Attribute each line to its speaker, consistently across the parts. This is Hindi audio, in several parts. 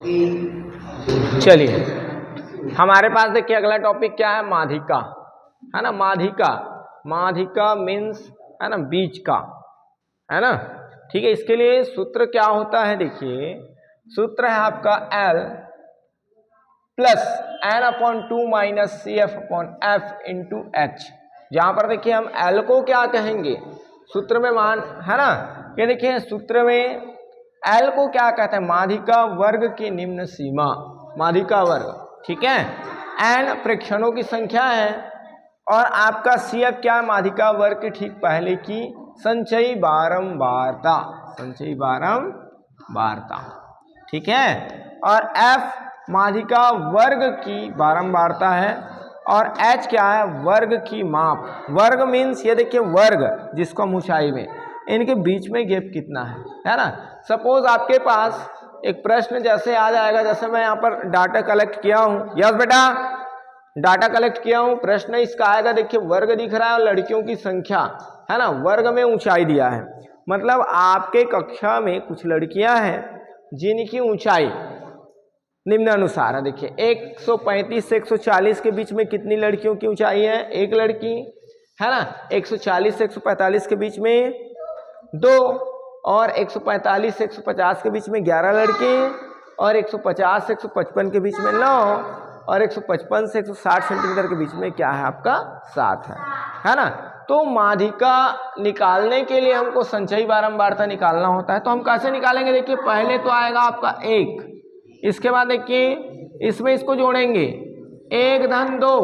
Speaker 1: चलिए हमारे पास देखिए अगला टॉपिक क्या है, माध्यिका, है ना। माध्यिका, माध्यिका मीन्स है ना बीच का, है ना। ठीक है, इसके लिए सूत्र क्या होता है, देखिए सूत्र है आपका L plus n/2 minus CF/F into H। जहां पर देखिए हम L को क्या कहेंगे, सूत्र में मान, है ना। ये देखिए सूत्र में L को क्या कहते हैं, माध्यिका वर्ग की निम्न सीमा, माध्यिका वर्ग, ठीक है। n प्रेक्षणों की संख्या है और आपका CF क्या है, माध्यिका वर्ग के ठीक पहले की संचयी बारंबारता, संचयी बारंबारता, ठीक है। और F माध्यिका वर्ग की बारंबारता है और H क्या है, वर्ग की माप। वर्ग मीन्स ये देखिए वर्ग जिसको हम ऊंचाई में, इनके बीच में गैप कितना है ना। सपोज आपके पास एक प्रश्न जैसे आ जाएगा, जैसे मैं यहाँ पर डाटा कलेक्ट किया हूँ, यस बेटा डाटा कलेक्ट किया हूँ, प्रश्न इसका आएगा, देखिए वर्ग दिख रहा है और लड़कियों की संख्या, है ना, वर्ग में ऊंचाई दिया है। मतलब आपके कक्षा में कुछ लड़कियां हैं जिनकी ऊंचाई निम्नानुसार है। देखिए 135 से 140 के बीच में कितनी लड़कियों की ऊंचाई है, एक लड़की, है ना। 140 से 145 के बीच में 2, और 145 से 150 के बीच में 11 लड़के, और 150 से 155 के बीच में 9, और 155 से 160 सेंटीमीटर के बीच में क्या है आपका 7 है ना। तो माध्यिका निकालने के लिए हमको संचयी बारंबारता निकालना होता है। तो हम कैसे निकालेंगे, देखिए पहले तो आएगा आपका 1, इसके बाद देखिए इसमें इसको जोड़ेंगे 1 धन 2,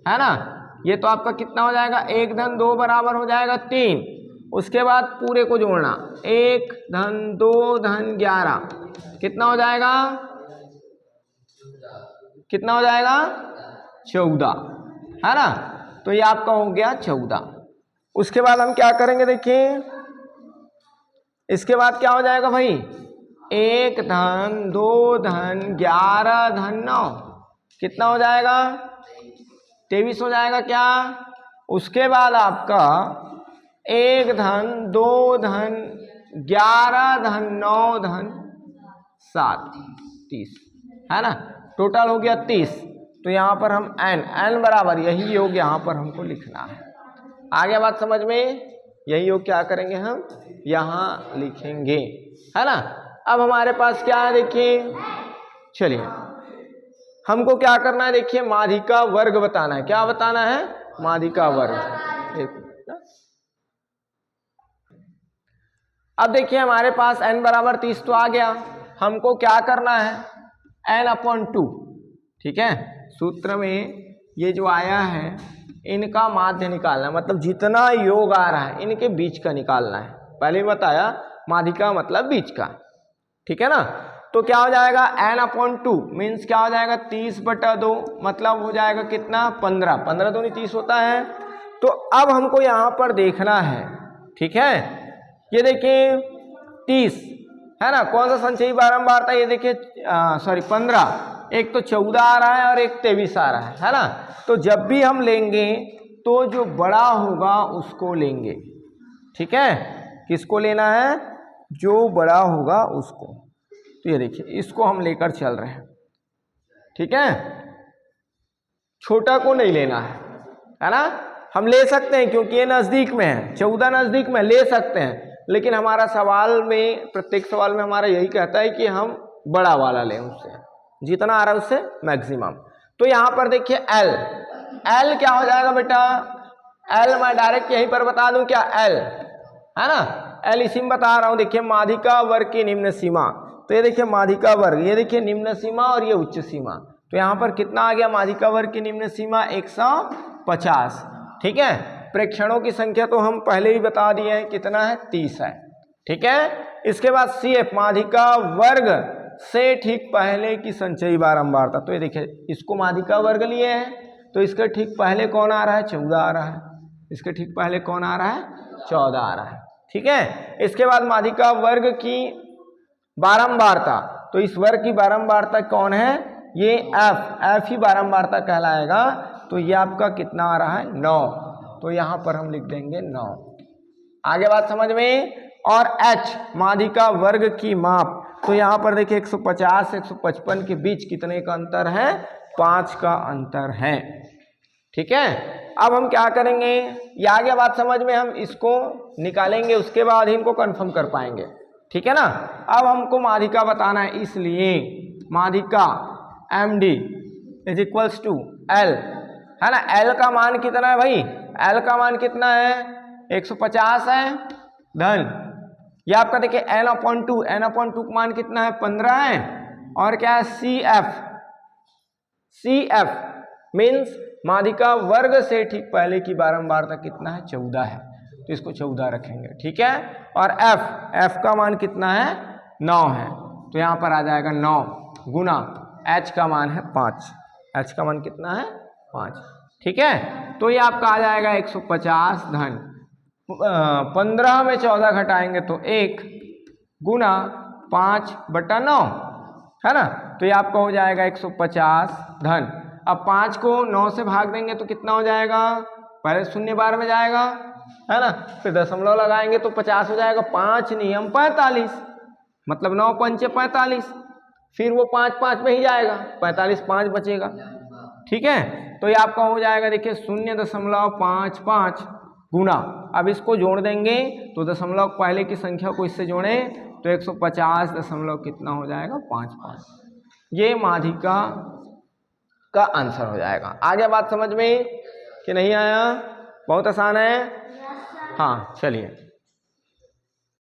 Speaker 1: है ना। ये तो आपका कितना हो जाएगा, 1 धन 2 बराबर हो जाएगा 3। उसके बाद पूरे को जोड़ना, 1 धन 2 धन 11 कितना हो जाएगा, कितना हो जाएगा 14, है ना। तो ये आपका हो गया 14। उसके बाद हम क्या करेंगे, देखिए इसके बाद क्या हो जाएगा भाई, 1 धन 2 धन 11 धन 9 कितना हो जाएगा 23 हो जाएगा क्या। उसके बाद आपका 1 धन 2 धन 11 धन 9 धन 7 30, है ना। टोटल हो गया 30। तो यहाँ पर हम n बराबर यही योग यहाँ पर हमको लिखना है। आगे बात समझ में, यही योग क्या करेंगे हम यहाँ लिखेंगे, है ना। अब हमारे पास क्या है, देखिए चलिए हमको क्या करना है, देखिए माध्यिका वर्ग बताना है। क्या बताना है, माध्यिका वर्ग। अब देखिए हमारे पास n बराबर 30 तो आ गया, हमको क्या करना है n/2, ठीक है। सूत्र में ये जो आया है इनका माध्य निकालना है, मतलब जितना योग आ रहा है इनके बीच का निकालना है। पहले बताया माध्यिका मतलब बीच का, ठीक है ना। तो क्या हो जाएगा n/2 मीन्स क्या हो जाएगा 30/2, मतलब हो जाएगा कितना 15, 15 दूनी 30 होता है। तो अब हमको यहाँ पर देखना है, ठीक है, ये देखिए 30 है ना, कौन सा संचयी बारंबारता, ये देखिए सॉरी 15, एक तो 14 आ रहा है और एक 23 आ रहा है ना। तो जब भी हम लेंगे तो जो बड़ा होगा उसको लेंगे, ठीक है। किसको लेना है, जो बड़ा होगा उसको। तो ये देखिए इसको हम लेकर चल रहे हैं, ठीक है, छोटा को नहीं लेना है ना। हम ले सकते हैं क्योंकि ये नजदीक में है, 14 नजदीक में, ले सकते हैं, लेकिन हमारा सवाल में, प्रत्येक सवाल में हमारा यही कहता है कि हम बड़ा वाला लें, उससे जितना आ रहा है उससे मैक्सिमम। तो यहाँ पर देखिए L क्या हो जाएगा बेटा, L मैं डायरेक्ट यहीं पर बता दूं क्या, L है ना, L इसी में बता रहा हूं। देखिए माध्यिका वर्ग की निम्न सीमा, तो ये देखिए माध्यिका वर्ग, ये देखिए निम्न सीमा और ये उच्च सीमा। तो यहाँ पर कितना आ गया, माध्यिका वर्ग की निम्न सीमा 150, ठीक है। प्रेक्षणों की संख्या तो हम पहले ही बता दिए हैं कितना है, 30 है, ठीक है। इसके बाद CF माध्यिका वर्ग से ठीक पहले की संचयी बारंबारता, तो ये देखिए इसको माध्यिका वर्ग लिए हैं, तो इसके ठीक पहले कौन आ रहा है, 14 आ रहा है, इसके ठीक पहले कौन आ रहा है, 14 आ रहा है, ठीक है। इसके बाद माध्यिका वर्ग की बारंबारता, तो इस वर्ग की बारंबारता कौन है, ये F ही बारंबारता कहलाएगा। तो ये आपका कितना आ रहा है 9, तो यहाँ पर हम लिख देंगे 9। आगे बात समझ में। और H माध्यिका वर्ग की माप, तो यहाँ पर देखिए 150 से 155 के बीच कितने का अंतर है? 5 का अंतर है। ठीक है, अब हम क्या करेंगे, ये आ गया बात समझ में, हम इसको निकालेंगे उसके बाद ही इनको कंफर्म कर पाएंगे। ठीक है ना। अब हमको माध्यिका बताना है, इसलिए माध्यिका M D is equals to L, है ना। एल का मान कितना है भाई? एल का मान कितना है? 150 है धन, ये आपका देखिए n upon two, n upon two का मान कितना है? 15 है। और क्या है? C F, C F means माध्यिका वर्ग से ठीक पहले की बारंबारता कितना है? 14 है, तो इसको 14 रखेंगे। ठीक है, और एफ, एफ का मान कितना है? 9 है, तो यहाँ पर आ जाएगा 9 गुना एच का मान है 5, एच का मान कितना है? 5। ठीक है, तो ये आपका आ जाएगा 150 धन 15 में 14 घटाएंगे तो 1 गुना 5/9, है ना। तो ये आपका हो जाएगा 150 धन, अब 5 को 9 से भाग देंगे तो कितना हो जाएगा? पहले शून्य बार में जाएगा, है ना, फिर दशमलव लगाएंगे तो 50 हो जाएगा। 5 नियम 45, मतलब 9 पंचे 45, फिर वो 5 5 में ही जाएगा, 45 5 बचेगा। ठीक है, तो ये आपका हो जाएगा देखिए 0.55 गुना, अब इसको जोड़ देंगे तो दशमलव पहले की संख्या को इससे जोड़े तो 150 दशमलव कितना हो जाएगा? 55। ये माध्यिका का आंसर हो जाएगा। आ गया बात समझ में कि नहीं आया? बहुत आसान है। हाँ चलिए।